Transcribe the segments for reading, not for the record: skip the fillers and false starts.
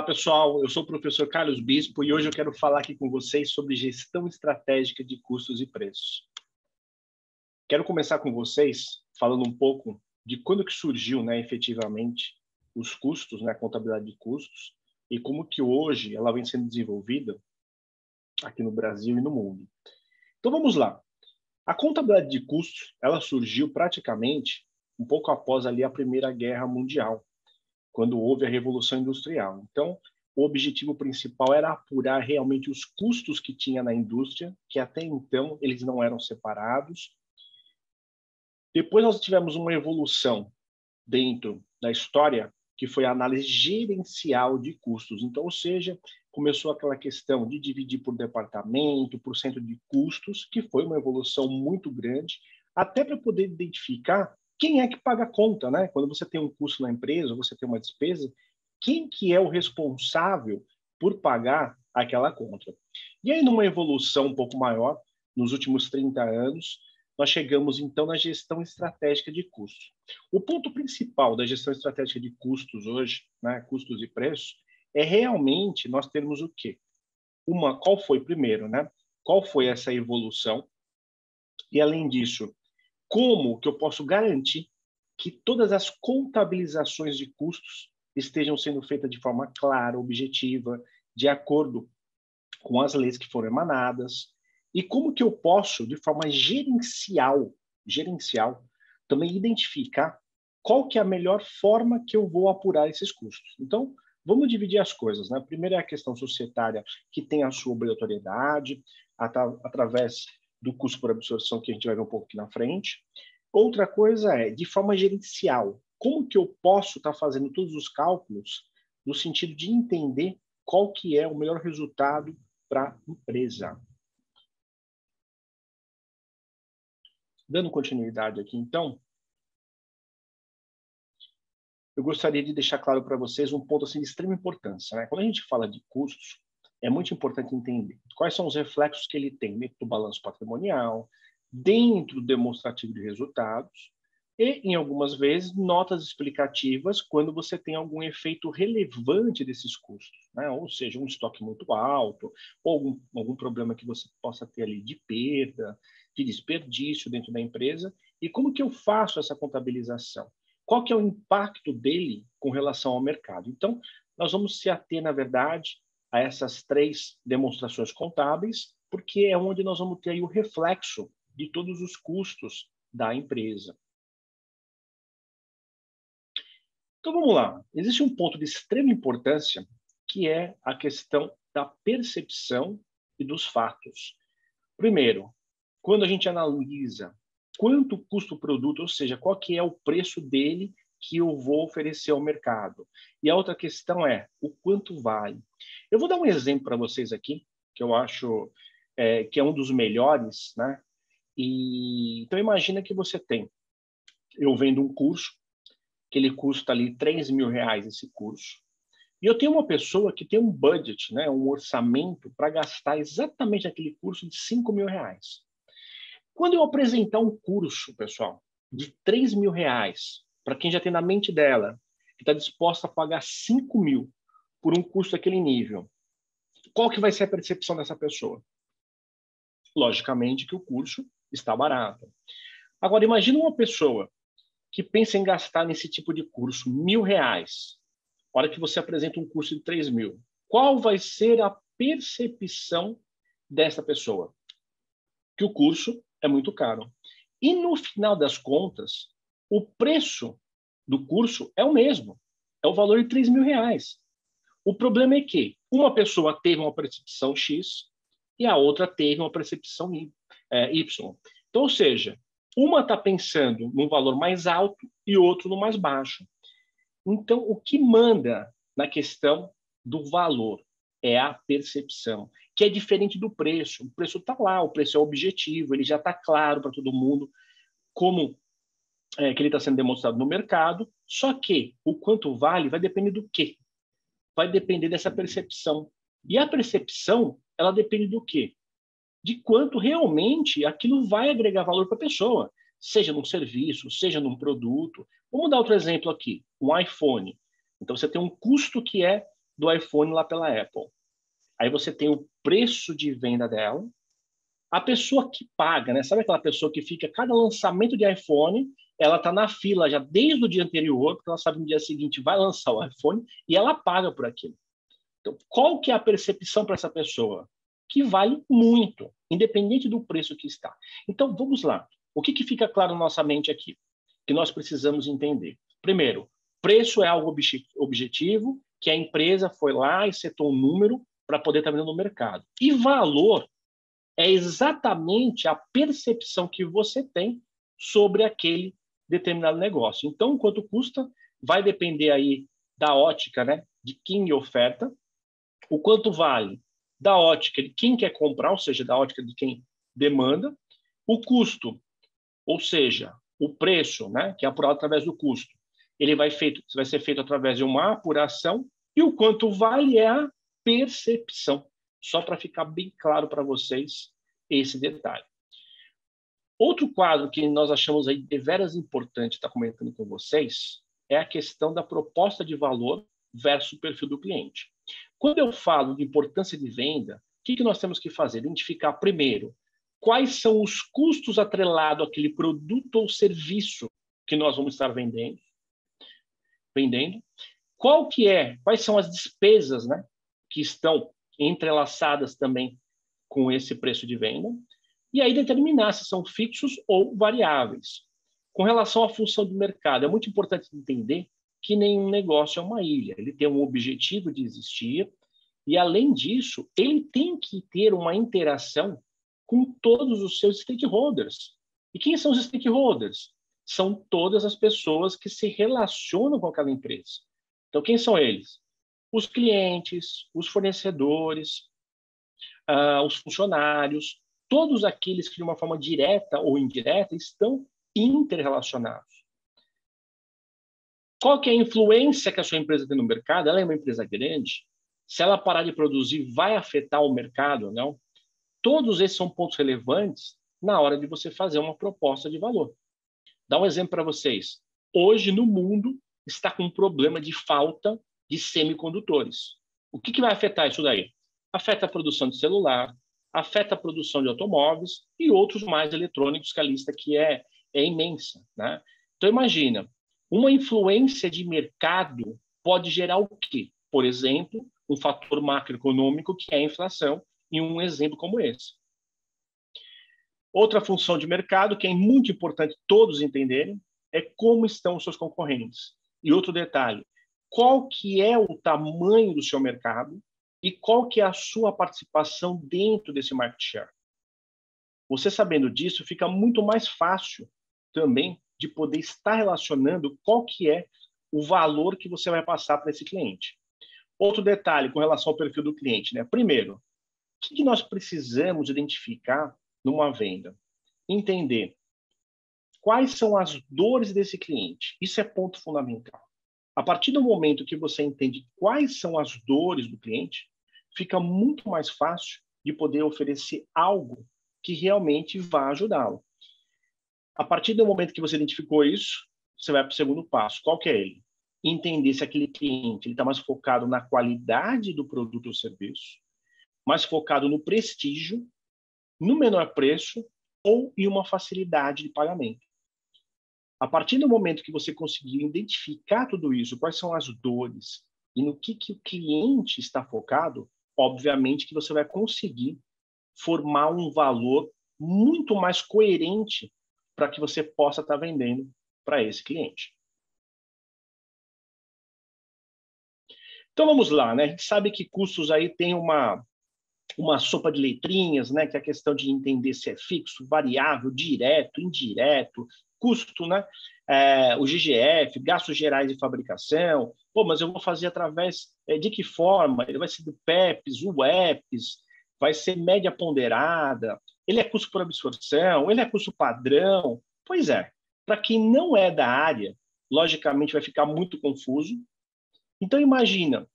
Olá, pessoal. Eu sou o professor Carlos Bispo e hoje eu quero falar aqui com vocês sobre gestão estratégica de custos e preços. Quero começar com vocês falando um pouco de quando que surgiu, efetivamente, os custos, a contabilidade de custos, e como que hoje ela vem sendo desenvolvida aqui no Brasil e no mundo. Então, vamos lá. A contabilidade de custos, ela surgiu praticamente um pouco após ali a Primeira Guerra Mundial, quando houve a Revolução Industrial. Então, o objetivo principal era apurar realmente os custos que tinha na indústria, que até então eles não eram separados. Depois nós tivemos uma evolução dentro da história, que foi a análise gerencial de custos. Então, ou seja, começou aquela questão de dividir por departamento, por centro de custos, que foi uma evolução muito grande, até para poder identificar quem é que paga a conta, né? Quando você tem um custo na empresa, você tem uma despesa, quem que é o responsável por pagar aquela conta? E aí, numa evolução um pouco maior, nos últimos 30 anos, nós chegamos, então, na gestão estratégica de custos. O ponto principal da gestão estratégica de custos hoje, custos e preços, é realmente nós termos o quê? Qual foi primeiro, Qual foi essa evolução? E, além disso, como que eu posso garantir que todas as contabilizações de custos estejam sendo feitas de forma clara, objetiva, de acordo com as leis que foram emanadas, e como que eu posso, de forma gerencial, também identificar qual que é a melhor forma que eu vou apurar esses custos. Então, vamos dividir as coisas, Primeiro é a questão societária, que tem a sua obrigatoriedade, através do custo por absorção, que a gente vai ver um pouco aqui na frente. Outra coisa é, de forma gerencial, como que eu posso estar fazendo todos os cálculos no sentido de entender qual que é o melhor resultado para a empresa. Dando continuidade aqui, então, eu gostaria de deixar claro para vocês um ponto assim, de extrema importância. Quando a gente fala de custos, é muito importante entender quais são os reflexos que ele tem dentro do balanço patrimonial, dentro do demonstrativo de resultados e, em algumas vezes, notas explicativas quando você tem algum efeito relevante desses custos, ou seja, um estoque muito alto, ou algum problema que você possa ter ali de perda, de desperdício dentro da empresa, e como que eu faço essa contabilização? Qual que é o impacto dele com relação ao mercado? Então, nós vamos se ater, na verdade, a essas 3 demonstrações contábeis, porque é onde nós vamos ter aí o reflexo de todos os custos da empresa. Então, vamos lá. Existe um ponto de extrema importância, que é a questão da percepção e dos fatos. Primeiro, quando a gente analisa quanto custa o produto, ou seja, qual que é o preço dele que eu vou oferecer ao mercado. E a outra questão é o quanto vale. Eu vou dar um exemplo para vocês aqui, que eu acho que é um dos melhores, então, imagina que você eu vendo um curso, que ele custa ali R$3.000 esse curso, e eu tenho uma pessoa que tem um budget, um orçamento para gastar exatamente aquele curso de R$5.000. Quando eu apresentar um curso, pessoal, de R$3.000, para quem já tem na mente dela, que está disposta a pagar R$5.000 por um curso daquele nível, qual que vai ser a percepção dessa pessoa? Logicamente que o curso está barato. Agora, imagina uma pessoa que pensa em gastar nesse tipo de curso R$1.000, na hora que você apresenta um curso de R$3.000. Qual vai ser a percepção dessa pessoa? Que o curso é muito caro. E, no final das contas, o preço do curso é o mesmo. É o valor de R$3.000. O problema é que uma pessoa teve uma percepção X e a outra teve uma percepção Y. Então, ou seja, uma está pensando num valor mais alto e outro no mais baixo. Então, o que manda na questão do valor é a percepção, que é diferente do preço. O preço está lá, o preço é objetivo, ele já está claro para todo mundo como que ele está sendo demonstrado no mercado, só que o quanto vale vai depender do quê? Vai depender dessa percepção. E a percepção, ela depende do quê? De quanto realmente aquilo vai agregar valor para a pessoa, seja num serviço, seja num produto. Vamos dar outro exemplo aqui, um iPhone. Então, você tem um custo que é do iPhone lá pela Apple. Aí você tem o preço de venda dela, a pessoa que paga, né? Sabe aquela pessoa que fica, cada lançamento de iPhone, ela está na fila já desde o dia anterior, porque ela sabe que no dia seguinte vai lançar o iPhone e ela paga por aquilo. Então, qual que é a percepção para essa pessoa? Que vale muito, independente do preço que está. Então, vamos lá. O que fica claro na nossa mente aqui? Que nós precisamos entender. Primeiro, preço é algo objetivo, que a empresa foi lá e setou um número para poder estar vendendo no mercado. E valor é exatamente a percepção que você tem sobre aquele determinado negócio. Então, quanto custa, vai depender aí da ótica, né, de quem oferta, o quanto vale da ótica de quem quer comprar, ou seja, da ótica de quem demanda, o custo, ou seja, o preço, né, que é apurado através do custo, ele vai ser feito através de uma apuração, e o quanto vale é a percepção. Só para ficar bem claro para vocês esse detalhe. Outro quadro que nós achamos aí deveras importante estar comentando com vocês é a questão da proposta de valor versus o perfil do cliente. Quando eu falo de importância de venda, o que nós temos que fazer? Identificar primeiro quais são os custos atrelados àquele produto ou serviço que nós vamos estar vendendo. Quais são as despesas, né, que estão entrelaçadas também com esse preço de venda, e aí determinar se são fixos ou variáveis. Com relação à função do mercado, é muito importante entender que nenhum negócio é uma ilha. Ele tem um objetivo de existir e, além disso, ele tem que ter uma interação com todos os seus stakeholders. E quem são os stakeholders? São todas as pessoas que se relacionam com aquela empresa. Então, quem são eles? Os clientes, os fornecedores, os funcionários, todos aqueles que, de uma forma direta ou indireta, estão interrelacionados. Qual que é a influência que a sua empresa tem no mercado? Ela é uma empresa grande? Se ela parar de produzir, vai afetar o mercado ou não? Todos esses são pontos relevantes na hora de você fazer uma proposta de valor. Dá um exemplo para vocês. Hoje, no mundo, está com um problema de falta de semicondutores. O que vai afetar isso daí? Afeta a produção de celular, afeta a produção de automóveis e outros mais eletrônicos, que a lista aqui é imensa, né? Então, imagina, uma influência de mercado pode gerar o quê? Por exemplo, um fator macroeconômico, que é a inflação, em um exemplo como esse. Outra função de mercado, que é muito importante todos entenderem, é como estão os seus concorrentes. E outro detalhe, qual que é o tamanho do seu mercado e qual que é a sua participação dentro desse market share. Você sabendo disso, fica muito mais fácil também de poder estar relacionando qual que é o valor que você vai passar para esse cliente. Outro detalhe com relação ao perfil do cliente, né? Primeiro, o que nós precisamos identificar numa venda? Entender quais são as dores desse cliente. Isso é ponto fundamental. A partir do momento que você entende quais são as dores do cliente, fica muito mais fácil de poder oferecer algo que realmente vá ajudá-lo. A partir do momento que você identificou isso, você vai para o segundo passo. Qual que é ele? Entender se aquele cliente está mais focado na qualidade do produto ou serviço, mais focado no prestígio, no menor preço ou em uma facilidade de pagamento. A partir do momento que você conseguir identificar tudo isso, quais são as dores e no que o cliente está focado, obviamente que você vai conseguir formar um valor muito mais coerente para que você possa estar vendendo para esse cliente. Então vamos lá, né? A gente sabe que custos aí tem uma sopa de letrinhas, né? Que é a questão de entender se é fixo, variável, direto, indireto, custo, né? O GGF, gastos gerais de fabricação. Pô, mas eu vou fazer através de que forma? Ele vai ser do PEPs, UEPs, vai ser média ponderada, ele é custo por absorção, ele é custo padrão. Pois é, para quem não é da área, logicamente vai ficar muito confuso. Então imagina,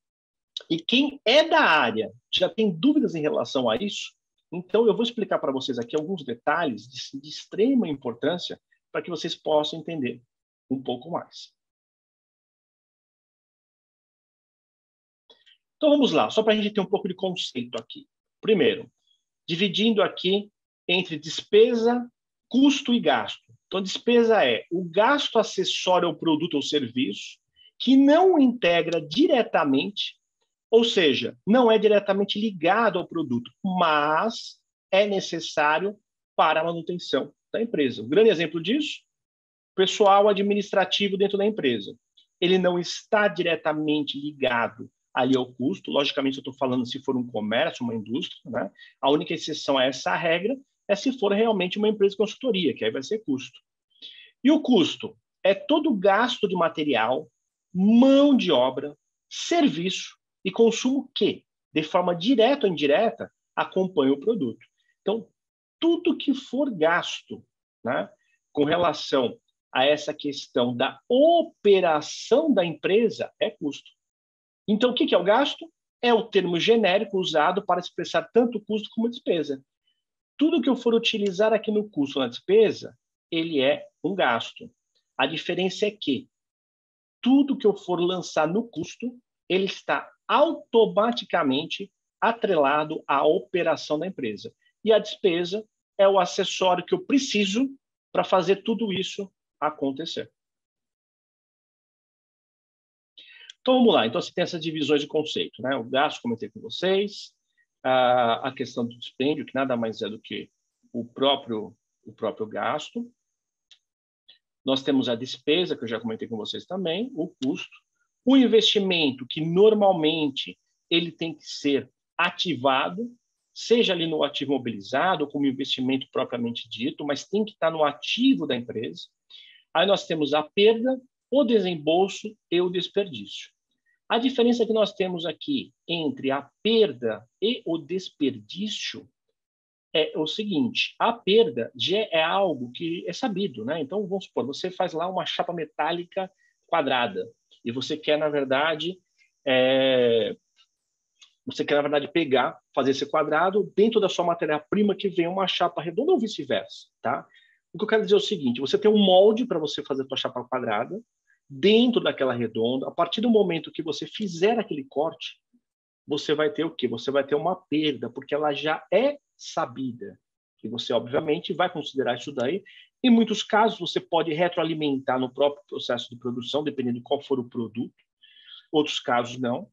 e quem é da área já tem dúvidas em relação a isso, então eu vou explicar para vocês aqui alguns detalhes de extrema importância para que vocês possam entender um pouco mais. Então, vamos lá, só para a gente ter um pouco de conceito aqui. Primeiro, dividindo aqui entre despesa, custo e gasto. Então, despesa é o gasto acessório ao produto ou serviço que não integra diretamente, ou seja, não é diretamente ligado ao produto, mas é necessário para a manutenção da empresa. Um grande exemplo disso, pessoal administrativo dentro da empresa. Ele não está diretamente ligado ali ao custo. Logicamente, eu estou falando se for um comércio, uma indústria, né? A única exceção a essa regra é se for realmente uma empresa de consultoria, que aí vai ser custo. E o custo é todo o gasto de material, mão de obra, serviço e consumo que, de forma direta ou indireta, acompanha o produto. Então, tudo que for gasto, né, com relação a essa questão da operação da empresa é custo. Então, o que é o gasto? É o termo genérico usado para expressar tanto custo como despesa. Tudo que eu for utilizar aqui no custo ou na despesa, ele é um gasto. A diferença é que tudo que eu for lançar no custo, ele está automaticamente atrelado à operação da empresa. E a despesa é o acessório que eu preciso para fazer tudo isso acontecer. Então, vamos lá. Então, você tem essas divisões de conceito, né? O gasto, comentei com vocês, a questão do dispêndio, que nada mais é do que o próprio gasto. Nós temos a despesa, que eu já comentei com vocês também, o custo. O investimento, que normalmente ele tem que ser ativado, seja ali no ativo mobilizado, ou como investimento propriamente dito, mas tem que estar no ativo da empresa. Aí nós temos a perda, o desembolso e o desperdício. A diferença que nós temos aqui entre a perda e o desperdício é o seguinte: a perda já é algo que é sabido, né? Então, vamos supor, você faz lá uma chapa metálica quadrada e você quer, na verdade, pegar, fazer esse quadrado dentro da sua matéria-prima que vem uma chapa redonda ou vice-versa, tá? O que eu quero dizer é o seguinte: você tem um molde para você fazer a sua chapa quadrada dentro daquela redonda. A partir do momento que você fizer aquele corte, você vai ter o quê? Você vai ter uma perda, porque ela já é sabida. E você, obviamente, vai considerar isso daí. Em muitos casos, você pode retroalimentar no próprio processo de produção, dependendo de qual for o produto. Outros casos, não.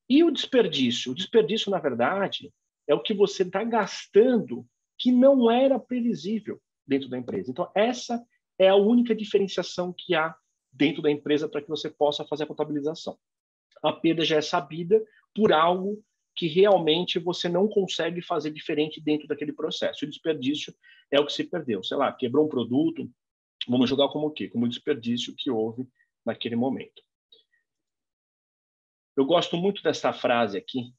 E o desperdício? O desperdício, na verdade, é o que você está gastando que não era previsível dentro da empresa. Então, essa é a única diferenciação que há dentro da empresa para que você possa fazer a contabilização. A perda já é sabida por algo que realmente você não consegue fazer diferente dentro daquele processo. O desperdício é o que se perdeu. Sei lá, quebrou um produto, vamos jogar como o quê? Como o desperdício que houve naquele momento. Eu gosto muito dessa frase aqui.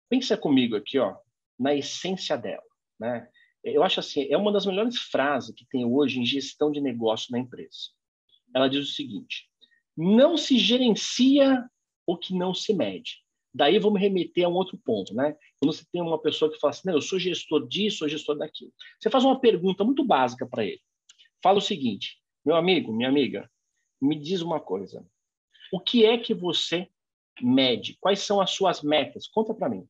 Pensa comigo aqui, ó, na essência dela, né? Eu acho assim, é uma das melhores frases que tem hoje em gestão de negócio na empresa. Ela diz o seguinte: não se gerencia o que não se mede. Daí vamos remeter a um outro ponto, né? Quando você tem uma pessoa que fala assim, não, eu sou gestor disso, sou gestor daquilo. Você faz uma pergunta muito básica para ele. Fala o seguinte: meu amigo, minha amiga, me diz uma coisa. O que é que você mede? Quais são as suas metas? Conta para mim.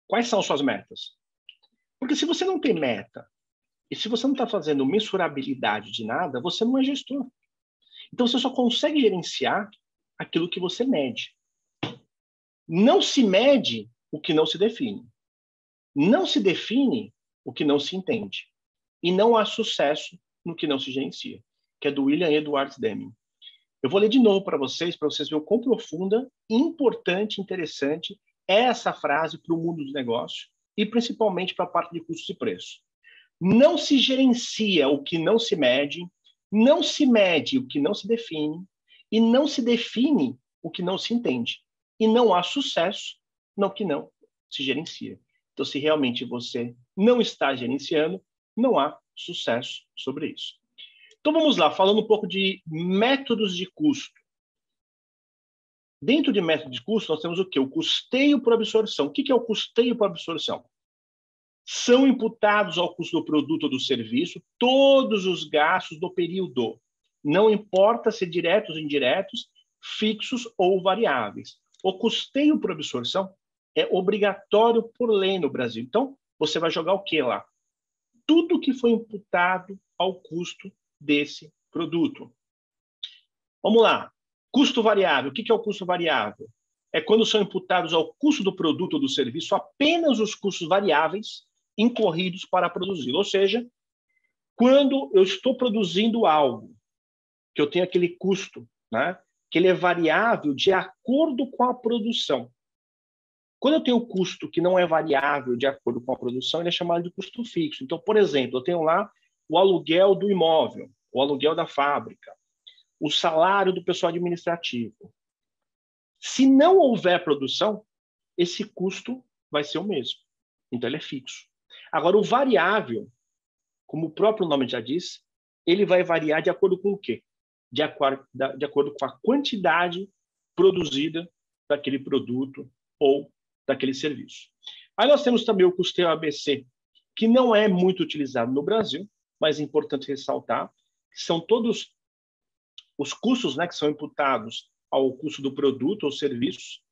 Quais são as suas metas? Porque se você não tem meta, e se você não está fazendo mensurabilidade de nada, você não é gestor. Então, você só consegue gerenciar aquilo que você mede. Não se mede o que não se define. Não se define o que não se entende. E não há sucesso no que não se gerencia, que é do William Edwards Deming. Eu vou ler de novo para vocês verem o quão profunda, importante, interessante é essa frase para o mundo dos negócios e principalmente para a parte de custos e preços. Não se gerencia o que não se mede, não se mede o que não se define e não se define o que não se entende. E não há sucesso no que não se gerencia. Então, se realmente você não está gerenciando, não há sucesso sobre isso. Então, vamos lá, falando um pouco de métodos de custo. Dentro de método de custo, nós temos o quê? O custeio por absorção. O que é o custeio por absorção? São imputados ao custo do produto ou do serviço todos os gastos do período. Não importa se diretos ou indiretos, fixos ou variáveis. O custeio por absorção é obrigatório por lei no Brasil. Então, você vai jogar o quê lá? Tudo que foi imputado ao custo desse produto. Vamos lá. Custo variável. O que é o custo variável? É quando são imputados ao custo do produto ou do serviço apenas os custos variáveis incorridos para produzi-lo. Ou seja, quando eu estou produzindo algo, que eu tenho aquele custo, né, que ele é variável de acordo com a produção. Quando eu tenho um custo que não é variável de acordo com a produção, ele é chamado de custo fixo. Então, por exemplo, eu tenho lá o aluguel do imóvel, o aluguel da fábrica, o salário do pessoal administrativo. Se não houver produção, esse custo vai ser o mesmo. Então, ele é fixo. Agora, o variável, como o próprio nome já diz, ele vai variar de acordo com o quê? De acordo com a quantidade produzida daquele produto ou daquele serviço. Aí nós temos também o custeio ABC, que não é muito utilizado no Brasil, mas é importante ressaltar, que são todos os custos, né, que são imputados ao custo do produto ou serviços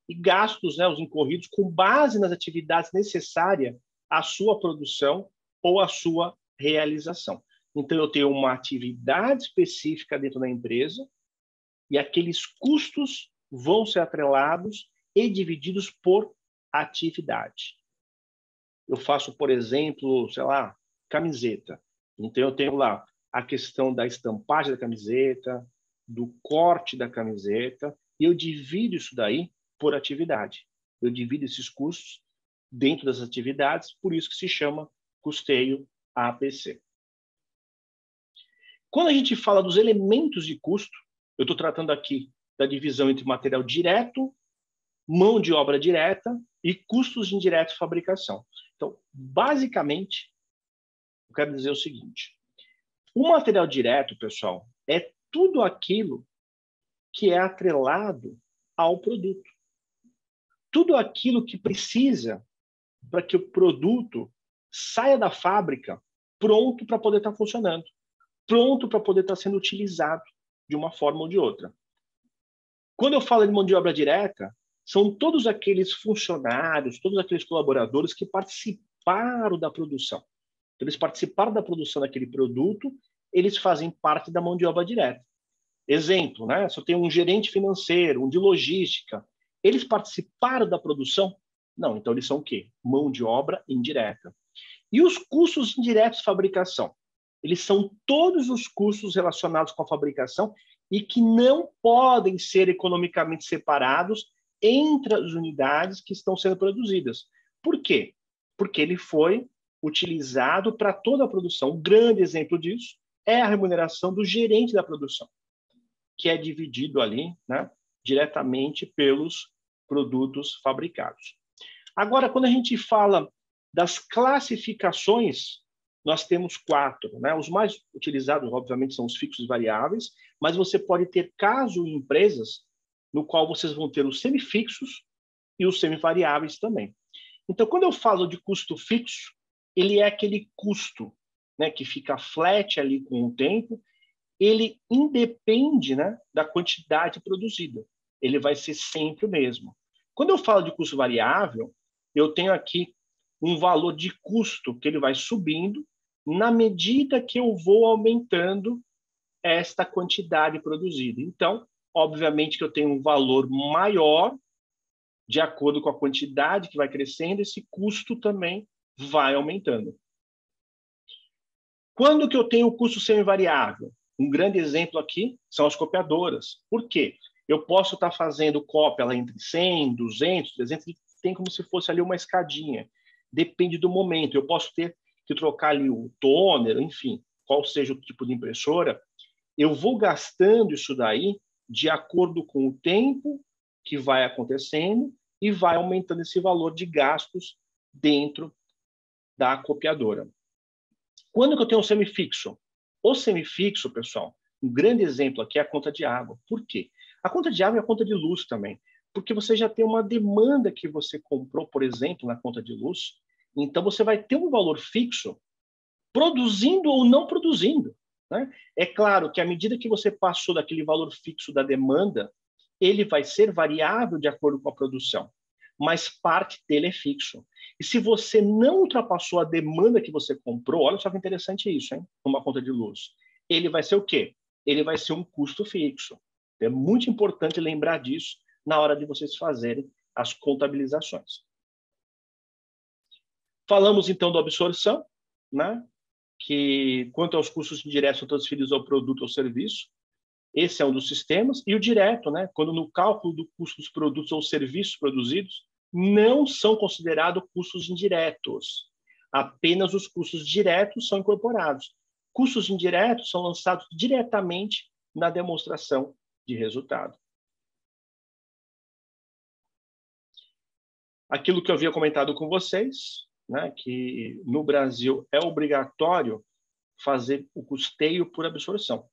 e gastos, né, os incorridos com base nas atividades necessárias à sua produção ou à sua realização. Então, eu tenho uma atividade específica dentro da empresa e aqueles custos vão ser atrelados e divididos por atividade. Eu faço, por exemplo, sei lá, camiseta. Então, eu tenho lá a questão da estampagem da camiseta, do corte da camiseta, e eu divido isso daí por atividade. Eu divido esses custos dentro das atividades, por isso que se chama custeio ABC. Quando a gente fala dos elementos de custo, eu estou tratando aqui da divisão entre material direto, mão de obra direta e custos indiretos de fabricação. Então, basicamente, eu quero dizer o seguinte: o material direto, pessoal, é tudo aquilo que é atrelado ao produto. Tudo aquilo que precisa para que o produto saia da fábrica pronto para poder estar funcionando, pronto para poder estar sendo utilizado de uma forma ou de outra. Quando eu falo de mão de obra direta, são todos aqueles funcionários, todos aqueles colaboradores que participaram da produção. Então, eles participaram da produção daquele produto, eles fazem parte da mão de obra direta. Exemplo, né? Se eu tenho um gerente financeiro, um de logística, eles participaram da produção? Não, então eles são o quê? Mão de obra indireta. E os custos indiretos de fabricação? Eles são todos os custos relacionados com a fabricação e que não podem ser economicamente separados entre as unidades que estão sendo produzidas. Por quê? Porque ele foi utilizado para toda a produção. Um grande exemplo disso é a remuneração do gerente da produção, que é dividido ali, né, diretamente pelos produtos fabricados. Agora, quando a gente fala das classificações, nós temos 4. Né? Os mais utilizados, obviamente, são os fixos e variáveis, mas você pode ter caso em empresas no qual vocês vão ter os semifixos e os semivariáveis também. Então, quando eu falo de custo fixo, ele é aquele custo, né, que fica flat ali com o tempo, ele independe, né, da quantidade produzida. Ele vai ser sempre o mesmo. Quando eu falo de custo variável, eu tenho aqui um valor de custo que ele vai subindo na medida que eu vou aumentando esta quantidade produzida. Então, obviamente que eu tenho um valor maior de acordo com a quantidade que vai crescendo, esse custo também vai aumentando. Quando que eu tenho o custo semivariável? Um grande exemplo aqui são as copiadoras. Por quê? Eu posso estar fazendo cópia lá entre 100, 200, 300, tem como se fosse ali uma escadinha. Depende do momento. Eu posso ter que trocar ali o toner, enfim, qual seja o tipo de impressora. Eu vou gastando isso daí de acordo com o tempo que vai acontecendo e vai aumentando esse valor de gastos dentro da copiadora. Quando que eu tenho um semifixo? O semifixo, pessoal, um grande exemplo aqui é a conta de água. Por quê? A conta de água é a conta de luz também, porque você já tem uma demanda que você comprou, por exemplo, na conta de luz, então você vai ter um valor fixo produzindo ou não produzindo. né? É claro que à medida que você passou daquele valor fixo da demanda, ele vai ser variável de acordo com a produção, mas parte dele é fixo. E se você não ultrapassou a demanda que você comprou, olha só que interessante isso, hein? Numa conta de luz. Ele vai ser o quê? Ele vai ser um custo fixo. É muito importante lembrar disso na hora de vocês fazerem as contabilizações. Falamos, então, da absorção, né? Que, quanto aos custos indiretos são transferidos ao produto ou serviço. Esse é um dos sistemas. E o direto, né? Quando no cálculo do custo dos produtos ou serviços produzidos, não são considerados custos indiretos. Apenas os custos diretos são incorporados. Custos indiretos são lançados diretamente na demonstração de resultado. Aquilo que eu havia comentado com vocês, né, que no Brasil é obrigatório fazer o custeio por absorção.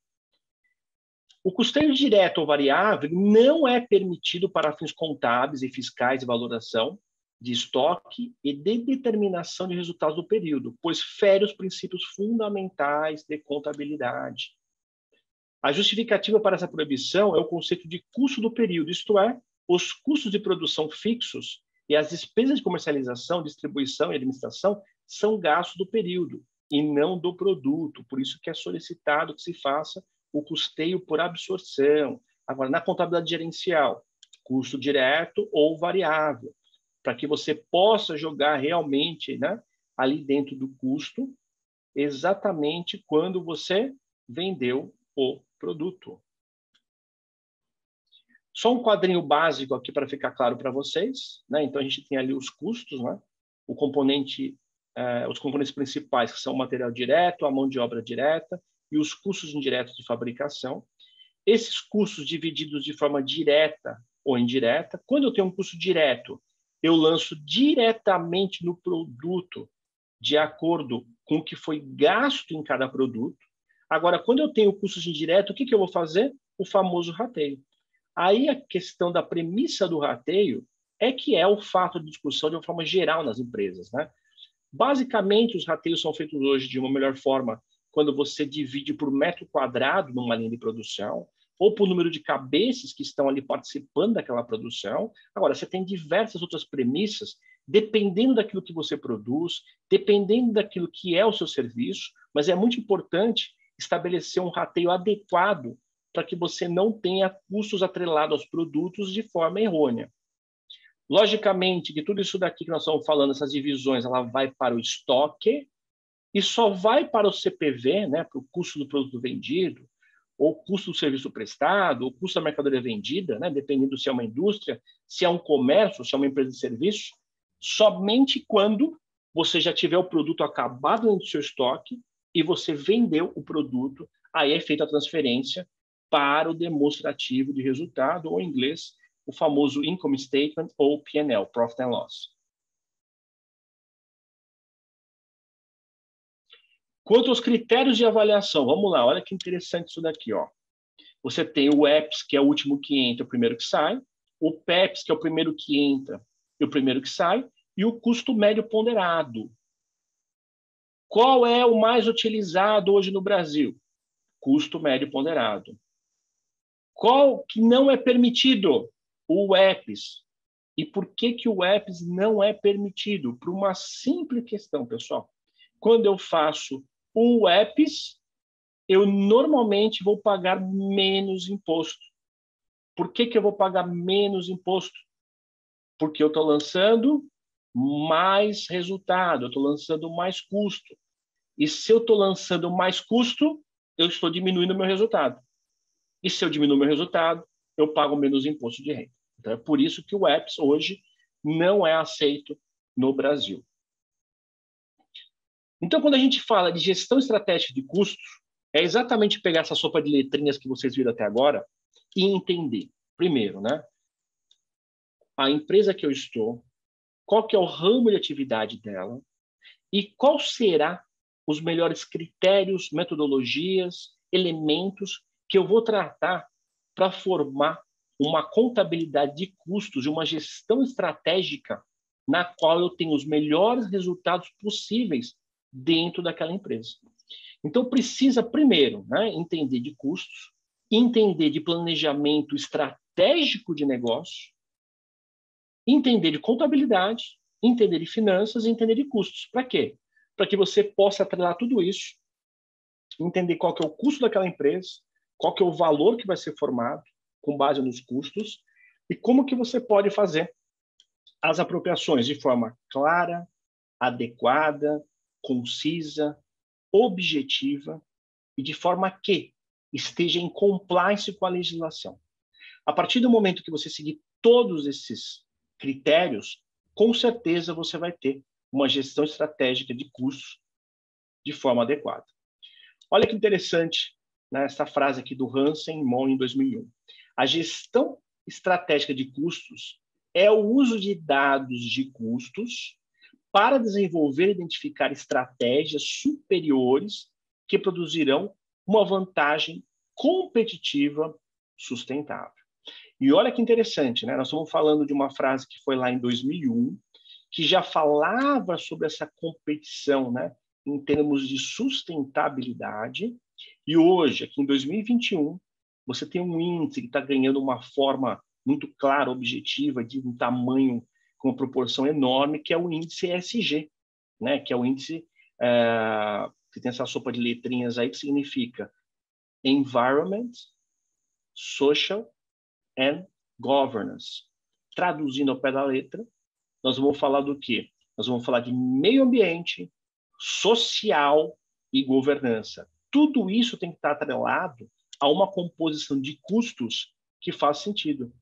O custeio direto ou variável não é permitido para fins contábeis e fiscais de valoração de estoque e de determinação de resultados do período, pois fere os princípios fundamentais de contabilidade. A justificativa para essa proibição é o conceito de custo do período, isto é, os custos de produção fixos e as despesas de comercialização, distribuição e administração são gastos do período e não do produto. Por isso que é solicitado que se faça o custeio por absorção. Agora, na contabilidade gerencial, custo direto ou variável, para que você possa jogar realmente, né, ali dentro do custo, exatamente quando você vendeu o produto. Só um quadrinho básico aqui para ficar claro para vocês, né? Então a gente tem ali os custos, né? O componente, os componentes principais, que são o material direto, a mão de obra direta e os custos indiretos de fabricação. Esses custos divididos de forma direta ou indireta. Quando eu tenho um custo direto, eu lanço diretamente no produto de acordo com o que foi gasto em cada produto. Agora, quando eu tenho custos indiretos, o que eu vou fazer? O famoso rateio. Aí a questão da premissa do rateio é que é o fato de discussão de uma forma geral nas empresas, né? Basicamente, os rateios são feitos hoje de uma melhor forma quando você divide por metro quadrado numa linha de produção ou por número de cabeças que estão ali participando daquela produção. Agora, você tem diversas outras premissas, dependendo daquilo que você produz, dependendo daquilo que é o seu serviço, mas é muito importante estabelecer um rateio adequado para que você não tenha custos atrelados aos produtos de forma errônea. Logicamente, que tudo isso daqui que nós estamos falando, essas divisões, ela vai para o estoque e só vai para o CPV, né, para o custo do produto vendido, ou custo do serviço prestado, ou custo da mercadoria vendida, né, dependendo se é uma indústria, se é um comércio, se é uma empresa de serviço, somente quando você já tiver o produto acabado dentro do seu estoque e você vendeu o produto, aí é feita a transferência para o demonstrativo de resultado, ou em inglês, o famoso Income Statement ou P&L, Profit and Loss. Quanto aos critérios de avaliação, vamos lá, olha que interessante isso daqui, ó. Você tem o EPS, que é o último que entra, o primeiro que sai, o PEPS, que é o primeiro que entra e o primeiro que sai, e o custo médio ponderado. Qual é o mais utilizado hoje no Brasil? Custo médio ponderado. Qual que não é permitido? O EPS. E por que o EPS não é permitido? Por uma simples questão, pessoal. Quando eu faço o EPS, eu normalmente vou pagar menos imposto. Por que eu vou pagar menos imposto? Porque eu estou lançando mais resultado, eu estou lançando mais custo. E se eu estou lançando mais custo, eu estou diminuindo o meu resultado. E se eu diminuo meu resultado, eu pago menos imposto de renda. Então, é por isso que o EPS hoje não é aceito no Brasil. Então, quando a gente fala de gestão estratégica de custos, é exatamente pegar essa sopa de letrinhas que vocês viram até agora e entender, primeiro, né, a empresa que eu estou, qual que é o ramo de atividade dela e qual será os melhores critérios, metodologias, elementos que eu vou tratar para formar uma contabilidade de custos e uma gestão estratégica na qual eu tenho os melhores resultados possíveis dentro daquela empresa. Então, precisa, primeiro, né, entender de custos, entender de planejamento estratégico de negócio, entender de contabilidade, entender de finanças e entender de custos. Para quê? Para que você possa atrelar tudo isso, entender qual que é o custo daquela empresa, qual que é o valor que vai ser formado com base nos custos e como que você pode fazer as apropriações de forma clara, adequada, concisa, objetiva e de forma que esteja em compliance com a legislação. A partir do momento que você seguir todos esses critérios, com certeza você vai ter uma gestão estratégica de custos de forma adequada. Olha que interessante, né, essa frase aqui do Hansen Moll em 2001. A gestão estratégica de custos é o uso de dados de custos para desenvolver e identificar estratégias superiores que produzirão uma vantagem competitiva sustentável. E olha que interessante, né? Nós estamos falando de uma frase que foi lá em 2001, que já falava sobre essa competição, né, em termos de sustentabilidade, e hoje, aqui em 2021, você tem um índice que está ganhando uma forma muito clara, objetiva, de um tamanho com uma proporção enorme, que é o índice ESG, né? Que é o índice que tem essa sopa de letrinhas aí, que significa Environment, Social and Governance. Traduzindo ao pé da letra, nós vamos falar do quê? Nós vamos falar de meio ambiente, social e governança. Tudo isso tem que estar atrelado a uma composição de custos que faz sentido.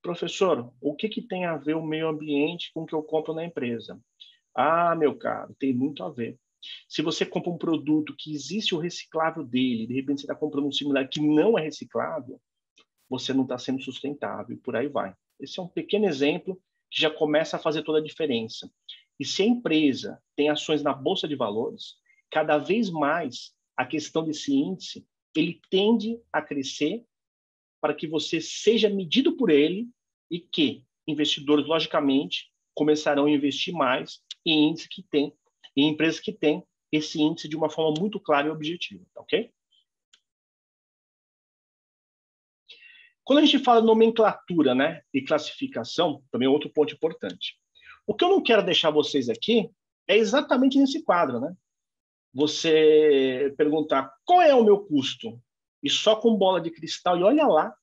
Professor, o que tem a ver o meio ambiente com o que eu compro na empresa? Ah, meu caro, tem muito a ver. Se você compra um produto que existe o reciclável dele, de repente você está comprando um similar que não é reciclável, você não está sendo sustentável e por aí vai. Esse é um pequeno exemplo que já começa a fazer toda a diferença. E se a empresa tem ações na Bolsa de Valores, cada vez mais a questão desse índice, ele tende a crescer para que você seja medido por ele e que investidores, logicamente, começarão a investir mais em índices que tem, em empresas que têm esse índice de uma forma muito clara e objetiva, tá ok? Quando a gente fala nomenclatura, né, e classificação, também é outro ponto importante. O que eu não quero deixar vocês aqui é exatamente nesse quadro, né? Você perguntar qual é o meu custo e só com bola de cristal e olha lá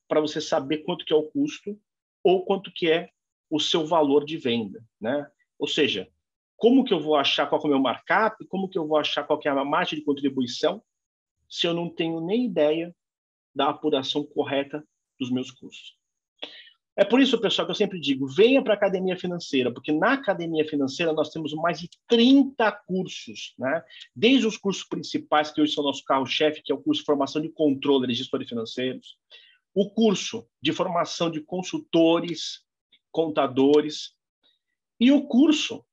para você saber quanto que é o custo ou quanto que é o seu valor de venda, né? Ou seja, como que eu vou achar qual é o meu markup, como que eu vou achar qual que é a margem de contribuição se eu não tenho nem ideia da apuração correta dos meus custos. É por isso, pessoal, que eu sempre digo, venha para a Academia Financeira, porque na Academia Financeira nós temos mais de 30 cursos, né? Desde os cursos principais, que hoje são o nosso carro-chefe, que é o curso de formação de controle de gestores financeiros, o curso de formação de consultores, contadores, e o curso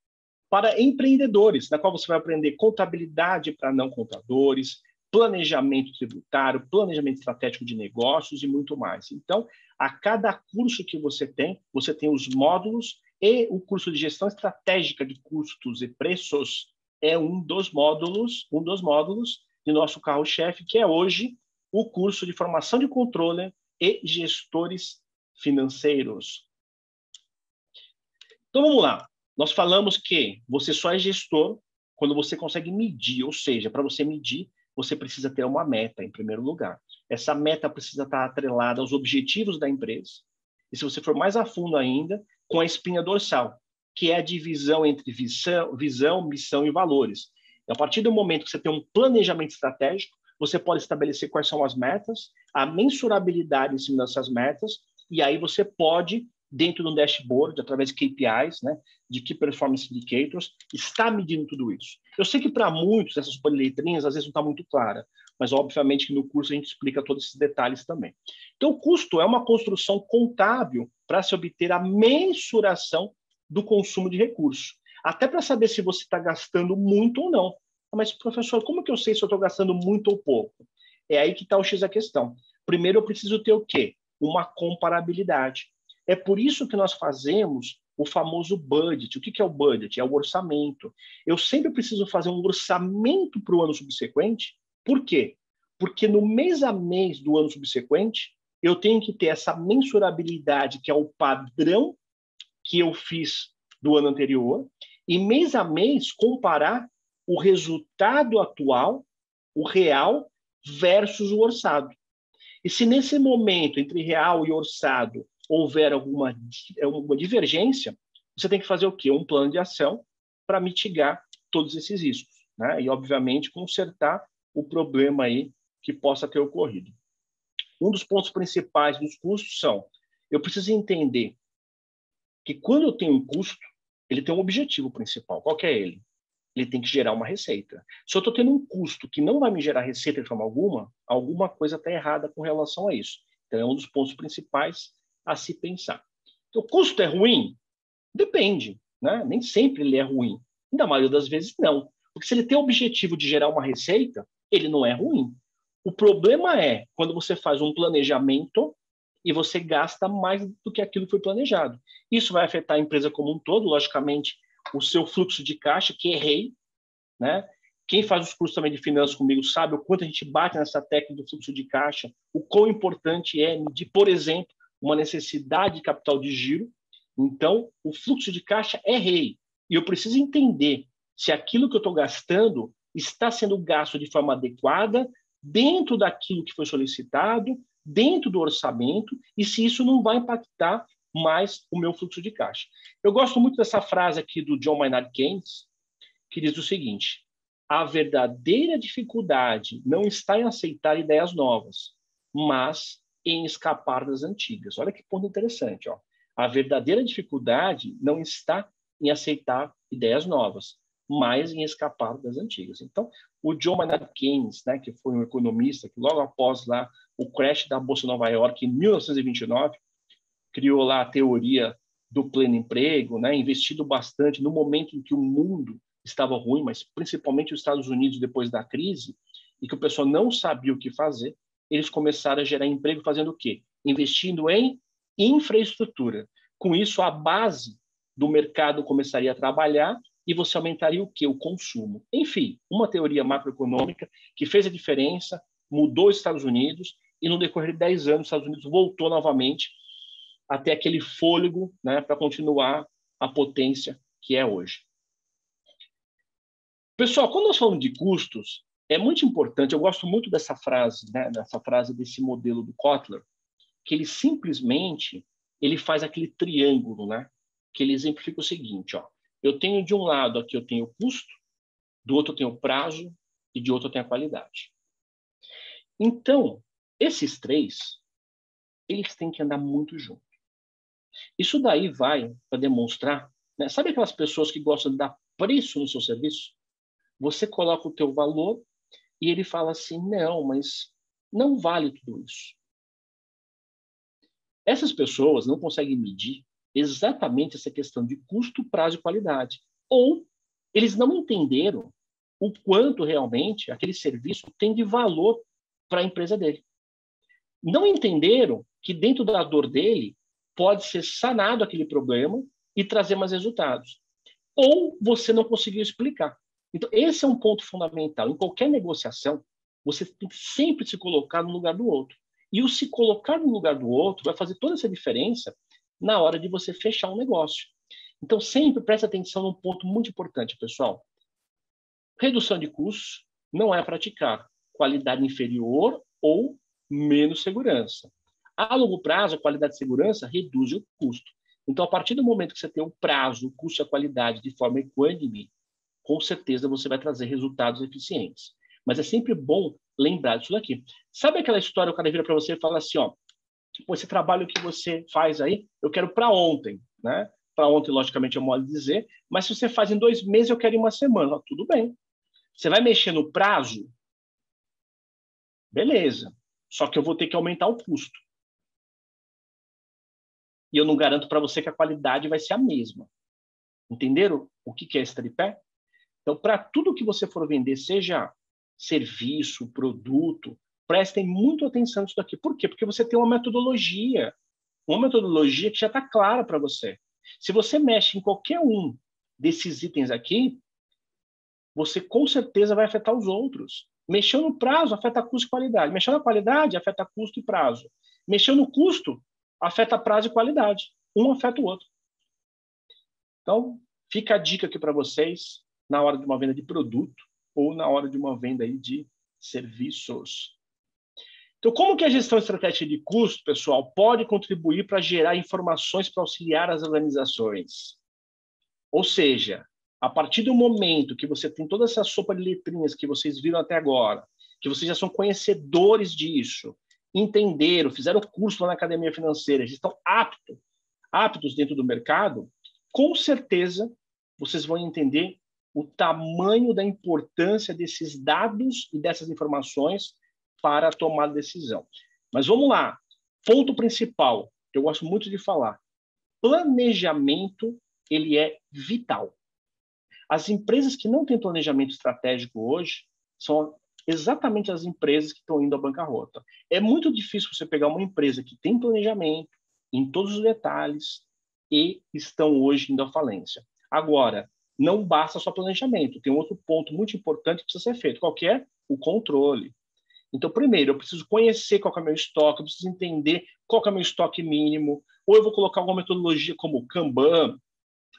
para empreendedores, na qual você vai aprender contabilidade para não contadores, planejamento tributário, planejamento estratégico de negócios e muito mais. Então, a cada curso que você tem os módulos e o curso de gestão estratégica de custos e preços é um dos módulos de nosso carro-chefe, que é hoje o curso de formação de controle e gestores financeiros. Então, vamos lá. Nós falamos que você só é gestor quando você consegue medir, ou seja, para você medir, você precisa ter uma meta, em primeiro lugar. Essa meta precisa estar atrelada aos objetivos da empresa. E se você for mais a fundo ainda, com a espinha dorsal, que é a divisão entre visão, missão e valores. E a partir do momento que você tem um planejamento estratégico, você pode estabelecer quais são as metas, a mensurabilidade em cima dessas metas, e aí você pode, dentro do dashboard, através de KPIs, né, de Key Performance Indicators, está medindo tudo isso. Eu sei que para muitos essas letrinhas às vezes não está muito clara, mas obviamente que no curso a gente explica todos esses detalhes também. Então, o custo é uma construção contábil para se obter a mensuração do consumo de recursos, até para saber se você está gastando muito ou não. Mas, professor, como que eu sei se eu estou gastando muito ou pouco? É aí que está o X da questão. Primeiro, eu preciso ter o quê? Uma comparabilidade. É por isso que nós fazemos o famoso budget. O que é o budget? É o orçamento. Eu sempre preciso fazer um orçamento para o ano subsequente. Por quê? Porque no mês a mês do ano subsequente, eu tenho que ter essa mensurabilidade, que é o padrão que eu fiz do ano anterior, e mês a mês comparar o resultado atual, o real, versus o orçado. E se nesse momento, entre real e orçado, houver alguma divergência, você tem que fazer o quê? Um plano de ação para mitigar todos esses riscos, né? E, obviamente, consertar o problema aí que possa ter ocorrido. Um dos pontos principais dos custos são, eu preciso entender que quando eu tenho um custo, ele tem um objetivo principal. Qual que é ele? Ele tem que gerar uma receita. Se eu estou tendo um custo que não vai me gerar receita de forma alguma coisa está errada com relação a isso. Então, é um dos pontos principais a se pensar. Então, o custo é ruim? Depende, né? Nem sempre ele é ruim. E na maioria das vezes, não. Porque se ele tem o objetivo de gerar uma receita, ele não é ruim. O problema é quando você faz um planejamento e você gasta mais do que aquilo que foi planejado. Isso vai afetar a empresa como um todo, logicamente, o seu fluxo de caixa, que é rei, né? Quem faz os cursos também de finanças comigo sabe o quanto a gente bate nessa técnica do fluxo de caixa, o quão importante é medir, por exemplo, uma necessidade de capital de giro. Então, o fluxo de caixa é rei. E eu preciso entender se aquilo que eu estou gastando está sendo gasto de forma adequada, dentro daquilo que foi solicitado, dentro do orçamento, e se isso não vai impactar mais o meu fluxo de caixa. Eu gosto muito dessa frase aqui do John Maynard Keynes, que diz o seguinte: a verdadeira dificuldade não está em aceitar ideias novas, mas em escapar das antigas. Olha que ponto interessante, ó. A verdadeira dificuldade não está em aceitar ideias novas, mas em escapar das antigas. Então, o John Maynard Keynes, né, que foi um economista que logo após lá o crash da Bolsa de Nova York em 1929, criou lá a teoria do pleno emprego, né, investido bastante no momento em que o mundo estava ruim, mas principalmente os Estados Unidos depois da crise, e que o pessoal não sabia o que fazer, eles começaram a gerar emprego fazendo o quê? Investindo em infraestrutura. Com isso, a base do mercado começaria a trabalhar e você aumentaria o quê? O consumo. Enfim, uma teoria macroeconômica que fez a diferença, mudou os Estados Unidos, e no decorrer de 10 anos, os Estados Unidos voltou novamente até aquele fôlego, né, para continuar a potência que é hoje. Pessoal, quando nós falamos de custos, é muito importante, eu gosto muito dessa frase, né, desse modelo do Kotler, que ele simplesmente ele faz aquele triângulo, né, que ele exemplifica o seguinte, ó, eu tenho de um lado aqui eu tenho o custo, do outro eu tenho o prazo e de outro eu tenho a qualidade. Então, esses três, eles têm que andar muito juntos. Isso daí vai para demonstrar, né, sabe aquelas pessoas que gostam de dar preço no seu serviço? Você coloca o teu valor e ele fala assim, não, mas não vale tudo isso. Essas pessoas não conseguem medir exatamente essa questão de custo, prazo e qualidade. Ou eles não entenderam o quanto realmente aquele serviço tem de valor para a empresa dele. Não entenderam que dentro da dor dele pode ser sanado aquele problema e trazer mais resultados. Ou você não conseguiu explicar. Então, esse é um ponto fundamental. Em qualquer negociação, você tem que sempre se colocar no lugar do outro. E o se colocar no lugar do outro vai fazer toda essa diferença na hora de você fechar um negócio. Então, sempre preste atenção num ponto muito importante, pessoal. Redução de custos não é praticar qualidade inferior ou menos segurança. A longo prazo, a qualidade de segurança reduz o custo. Então, a partir do momento que você tem o prazo, o custo e a qualidade de forma equânime, com certeza você vai trazer resultados eficientes. Mas é sempre bom lembrar disso daqui. Sabe aquela história, o cara vira para você e fala assim, ó, esse trabalho que você faz aí, eu quero para ontem, né? Para ontem, logicamente, é modo de dizer, mas se você faz em 2 meses, eu quero em uma semana. Ó, tudo bem. Você vai mexer no prazo? Beleza. Só que eu vou ter que aumentar o custo. E eu não garanto para você que a qualidade vai ser a mesma. Entenderam o que é esse tripé? Então, para tudo que você for vender, seja serviço, produto, prestem muito atenção nisso daqui. Por quê? Porque você tem uma metodologia que já está clara para você. Se você mexe em qualquer um desses itens aqui, você com certeza vai afetar os outros. Mexeu no prazo, afeta custo e qualidade. Mexeu na qualidade, afeta custo e prazo. Mexeu no custo, afeta prazo e qualidade. Um afeta o outro. Então, fica a dica aqui para vocês, na hora de uma venda de produto ou na hora de uma venda aí de serviços. Então, como que a gestão estratégica de custo, pessoal, pode contribuir para gerar informações para auxiliar as organizações? Ou seja, a partir do momento que você tem toda essa sopa de letrinhas que vocês viram até agora, que vocês já são conhecedores disso, entenderam, fizeram curso lá na Academia Financeira, já estão aptos dentro do mercado, com certeza vocês vão entender o tamanho da importância desses dados e dessas informações para a tomada de decisão. Mas vamos lá. Ponto principal, que eu gosto muito de falar. Planejamento, ele é vital. As empresas que não têm planejamento estratégico hoje são exatamente as empresas que estão indo à bancarrota. É muito difícil você pegar uma empresa que tem planejamento em todos os detalhes e estão hoje indo à falência. Agora, não basta só planejamento. Tem um outro ponto muito importante que precisa ser feito. Qual que é? O controle. Então, primeiro, eu preciso conhecer qual que é o meu estoque, eu preciso entender qual que é o meu estoque mínimo, ou eu vou colocar alguma metodologia como Kanban,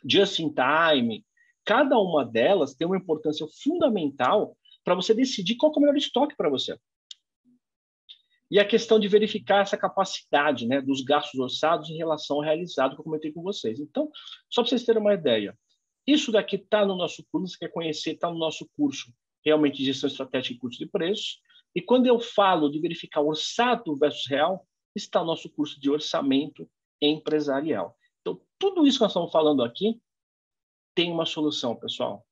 Just in Time. Cada uma delas tem uma importância fundamental para você decidir qual que é o melhor estoque para você. E a questão de verificar essa capacidade, né, dos gastos orçados em relação ao realizado que eu comentei com vocês. Então, só para vocês terem uma ideia, isso daqui está no nosso curso, você quer conhecer, está no nosso curso, realmente, de gestão estratégica e custo de preços. E quando eu falo de verificar orçado versus real, está o nosso curso de orçamento empresarial. Então, tudo isso que nós estamos falando aqui tem uma solução, pessoal.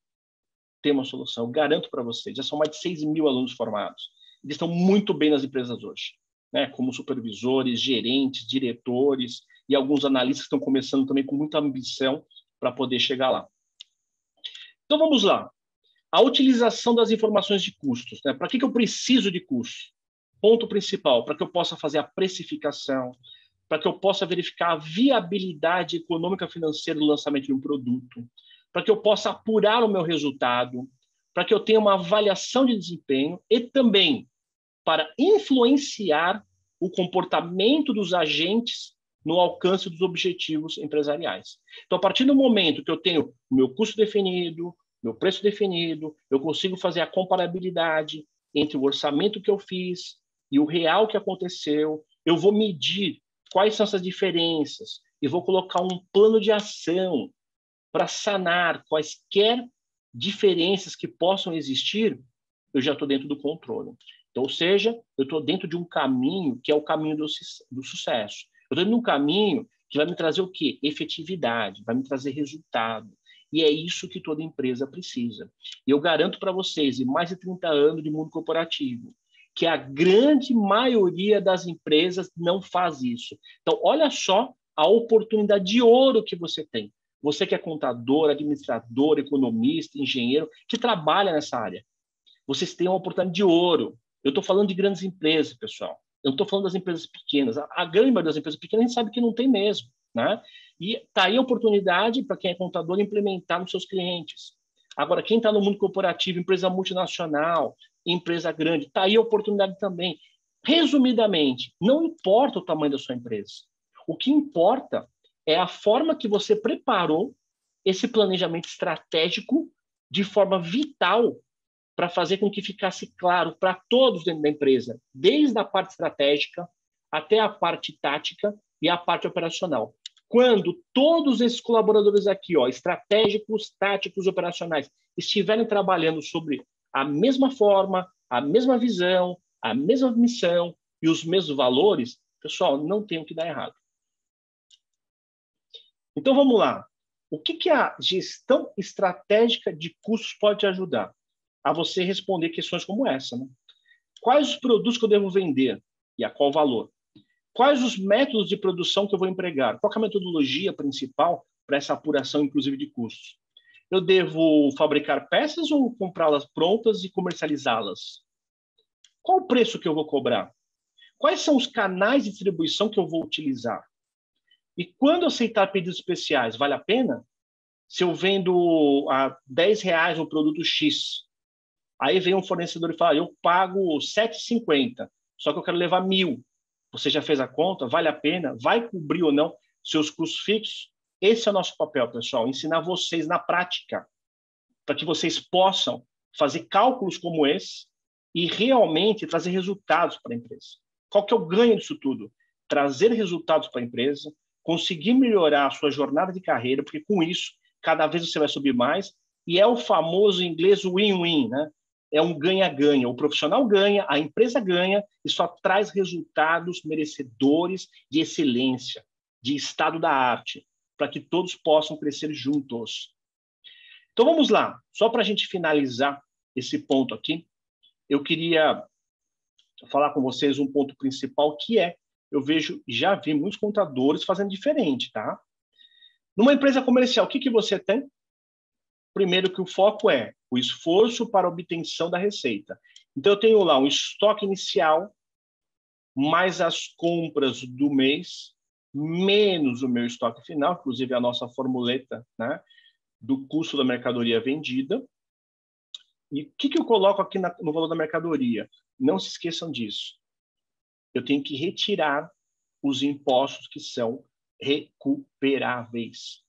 Tem uma solução. Eu garanto para vocês. Já são mais de 6 mil alunos formados. Eles estão muito bem nas empresas hoje, né? Como supervisores, gerentes, diretores e alguns analistas que estão começando também com muita ambição para poder chegar lá. Então, vamos lá. A utilização das informações de custos, né? Para que eu preciso de custos? Ponto principal, para que eu possa fazer a precificação, para que eu possa verificar a viabilidade econômica financeira do lançamento de um produto, para que eu possa apurar o meu resultado, para que eu tenha uma avaliação de desempenho e também para influenciar o comportamento dos agentes no alcance dos objetivos empresariais. Então, a partir do momento que eu tenho o meu custo definido, meu preço definido, eu consigo fazer a comparabilidade entre o orçamento que eu fiz e o real que aconteceu, eu vou medir quais são essas diferenças e vou colocar um plano de ação para sanar quaisquer diferenças que possam existir, eu já estou dentro do controle. Então, ou seja, eu estou dentro de um caminho que é o caminho do sucesso. Eu estou dentro de um caminho que vai me trazer o quê? Efetividade, vai me trazer resultado. E é isso que toda empresa precisa. E eu garanto para vocês, em mais de 30 anos de mundo corporativo, que a grande maioria das empresas não faz isso. Então, olha só a oportunidade de ouro que você tem. Você que é contador, administrador, economista, engenheiro, que trabalha nessa área. Vocês têm uma oportunidade de ouro. Eu estou falando de grandes empresas, pessoal. Eu não estou falando das empresas pequenas. A grande maioria das empresas pequenas a gente sabe que não tem mesmo, né? E está aí a oportunidade para quem é contador implementar nos seus clientes. Agora, quem está no mundo corporativo, empresa multinacional, empresa grande, está aí a oportunidade também. Resumidamente, não importa o tamanho da sua empresa. O que importa é a forma que você preparou esse planejamento estratégico de forma vital para fazer com que ficasse claro para todos dentro da empresa, desde a parte estratégica até a parte tática e a parte operacional. Quando todos esses colaboradores aqui, estratégicos, táticos, operacionais, estiverem trabalhando sobre a mesma forma, a mesma visão, a mesma missão e os mesmos valores, pessoal, não tem o que dar errado. Então, vamos lá. O que a gestão estratégica de custos pode ajudar? A você responder questões como essa, né? Quais os produtos que eu devo vender e a qual valor? Quais os métodos de produção que eu vou empregar? Qual é a metodologia principal para essa apuração, inclusive, de custos? Eu devo fabricar peças ou comprá-las prontas e comercializá-las? Qual o preço que eu vou cobrar? Quais são os canais de distribuição que eu vou utilizar? E quando aceitar pedidos especiais, vale a pena? Se eu vendo a R$ 10 um produto X, aí vem um fornecedor e fala, eu pago R$ 7,50, só que eu quero levar 1.000. Você já fez a conta? Vale a pena? Vai cobrir ou não seus custos fixos? Esse é o nosso papel, pessoal, ensinar vocês na prática, para que vocês possam fazer cálculos como esse e realmente trazer resultados para a empresa. Qual que é o ganho disso tudo? Trazer resultados para a empresa, conseguir melhorar a sua jornada de carreira, porque com isso, cada vez você vai subir mais, e é o famoso em inglês win-win, né? É um ganha-ganha. O profissional ganha, a empresa ganha e só traz resultados merecedores de excelência, de estado da arte, para que todos possam crescer juntos. Então vamos lá, só para a gente finalizar esse ponto aqui, eu queria falar com vocês um ponto principal que é, eu vejo, já vi muitos contadores fazendo diferente, tá? Numa empresa comercial, o que você tem? Primeiro que o foco é o esforço para a obtenção da receita. Então eu tenho lá um estoque inicial, mais as compras do mês, menos o meu estoque final, inclusive a nossa formuleta, né, do custo da mercadoria vendida. E o que eu coloco aqui no valor da mercadoria? Não se esqueçam disso. Eu tenho que retirar os impostos que são recuperáveis.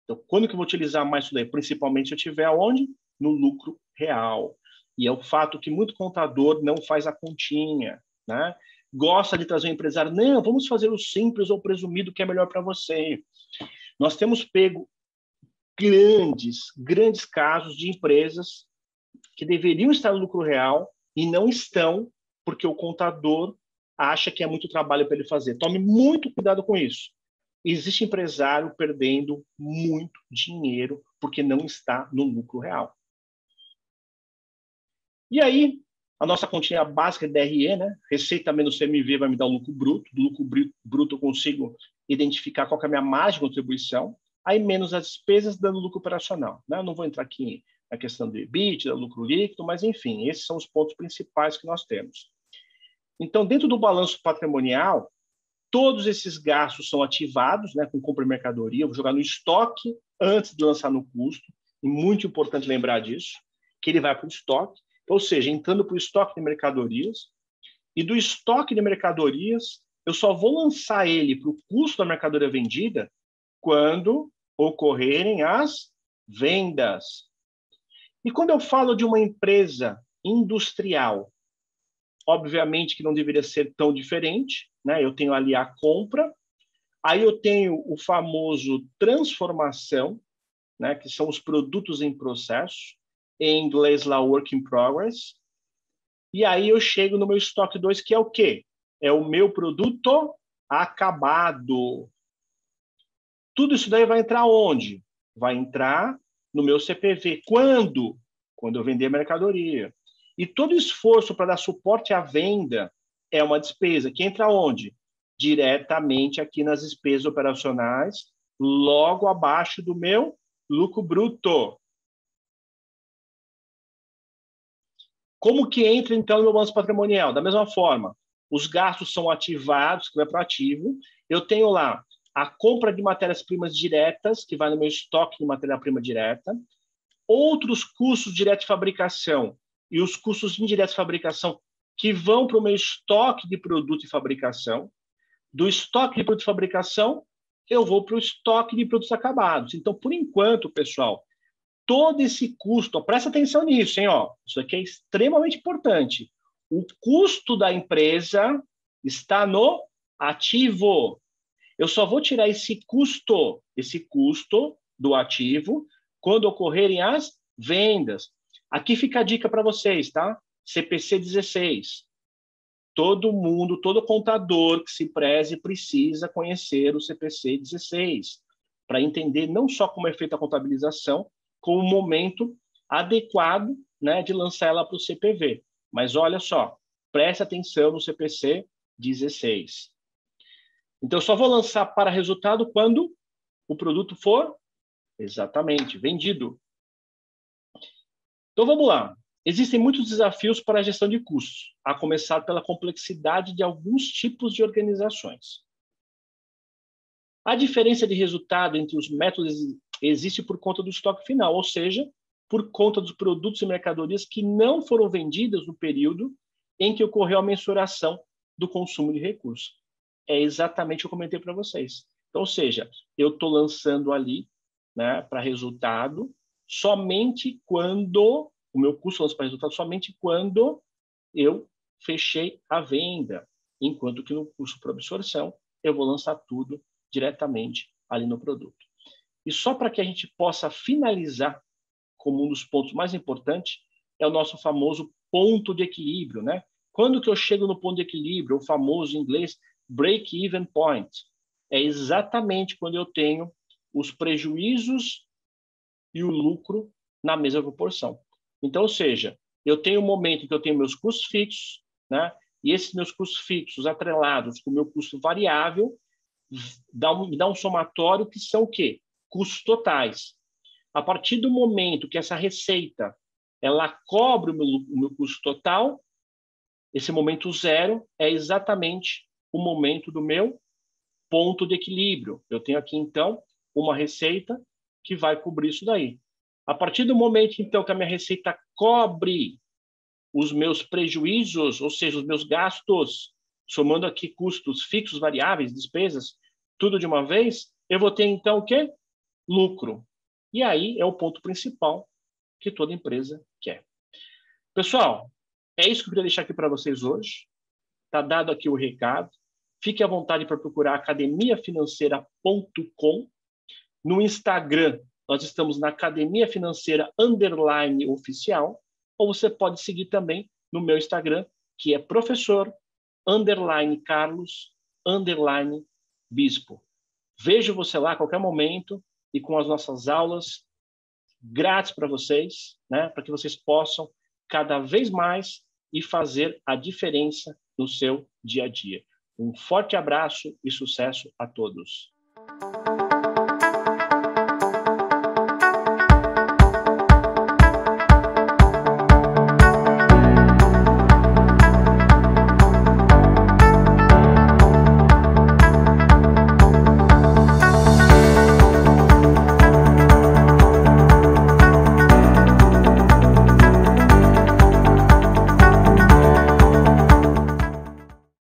Então, quando que eu vou utilizar mais isso daí? Principalmente se eu estiver onde? No lucro real. E é o fato que muito contador não faz a continha, né? Gosta de trazer um empresário, não, vamos fazer o simples ou presumido que é melhor para você. Nós temos pego grandes casos de empresas que deveriam estar no lucro real e não estão, porque o contador acha que é muito trabalho para ele fazer. Tome muito cuidado com isso. Existe empresário perdendo muito dinheiro porque não está no lucro real. E aí, a nossa continha básica de DRE, né? Receita menos CMV vai me dar o lucro bruto. Do lucro bruto eu consigo identificar qual que é a minha margem de contribuição. Aí menos as despesas dando lucro operacional, né? Eu não vou entrar aqui na questão do EBIT, do lucro líquido, mas enfim, esses são os pontos principais que nós temos. Então, dentro do balanço patrimonial, todos esses gastos são ativados, né, com compra de mercadoria. Eu vou jogar no estoque antes de lançar no custo. E muito importante lembrar disso, que ele vai para o estoque. Ou seja, entrando para o estoque de mercadorias. E do estoque de mercadorias, eu só vou lançar ele para o custo da mercadoria vendida quando ocorrerem as vendas. E quando eu falo de uma empresa industrial, obviamente que não deveria ser tão diferente, né? Eu tenho ali a compra, aí eu tenho o famoso transformação, né? Que são os produtos em processo, em inglês lá, work in progress, e aí eu chego no meu estoque 2, que é o quê? É o meu produto acabado. Tudo isso daí vai entrar onde? Vai entrar no meu CPV. Quando? Quando eu vender a mercadoria. E todo esforço para dar suporte à venda é uma despesa que entra onde? Diretamente aqui nas despesas operacionais, logo abaixo do meu lucro bruto. Como que entra, então, no meu balanço patrimonial? Da mesma forma, os gastos são ativados, que vai para o ativo. Eu tenho lá a compra de matérias-primas diretas, que vai no meu estoque de matéria-prima direta. Outros custos diretos de fabricação e os custos indiretos de fabricação que vão para o meu estoque de produto e fabricação. Do estoque de produto e fabricação, eu vou para o estoque de produtos acabados. Então, por enquanto, pessoal, todo esse custo, ó, presta atenção nisso, hein? Ó, isso aqui é extremamente importante. O custo da empresa está no ativo. Eu só vou tirar esse custo do ativo quando ocorrerem as vendas. Aqui fica a dica para vocês, tá? CPC 16. Todo mundo, todo contador que se preze precisa conhecer o CPC 16 para entender não só como é feita a contabilização, como o momento adequado, né, de lançar ela para o CPV. Mas olha só, preste atenção no CPC 16. Então, eu só vou lançar para resultado quando o produto for exatamente vendido. Então, vamos lá. Existem muitos desafios para a gestão de custos, a começar pela complexidade de alguns tipos de organizações. A diferença de resultado entre os métodos existe por conta do estoque final, ou seja, por conta dos produtos e mercadorias que não foram vendidas no período em que ocorreu a mensuração do consumo de recursos. É exatamente o que eu comentei para vocês. Então, ou seja, eu estou lançando ali, né, para resultado somente quando o meu custo lança para resultado somente quando eu fechei a venda, enquanto que no custo por absorção eu vou lançar tudo diretamente ali no produto. E só para que a gente possa finalizar como um dos pontos mais importantes é o nosso famoso ponto de equilíbrio, né? Quando que eu chego no ponto de equilíbrio, o famoso em inglês break-even point? É exatamente quando eu tenho os prejuízos e o lucro na mesma proporção. Então, ou seja, eu tenho um momento em que eu tenho meus custos fixos, né? E esses meus custos fixos atrelados com o meu custo variável me dá um somatório que são o quê? Custos totais. A partir do momento que essa receita ela cobre o meu custo total, esse momento zero é exatamente o momento do meu ponto de equilíbrio. Eu tenho aqui, então, uma receita que vai cobrir isso daí. A partir do momento, então, que a minha receita cobre os meus prejuízos, ou seja, os meus gastos, somando aqui custos fixos, variáveis, despesas, tudo de uma vez, eu vou ter, então, o quê? Lucro. E aí é o ponto principal que toda empresa quer. Pessoal, é isso que eu queria deixar aqui para vocês hoje. Está dado aqui o recado. Fique à vontade para procurar academiafinanceira.com. No Instagram, nós estamos na Academia Financeira _oficial, ou você pode seguir também no meu Instagram, que é professor_Carlos_Bispo. Vejo você lá a qualquer momento e com as nossas aulas grátis para vocês, né, para que vocês possam cada vez mais e fazer a diferença no seu dia a dia. Um forte abraço e sucesso a todos.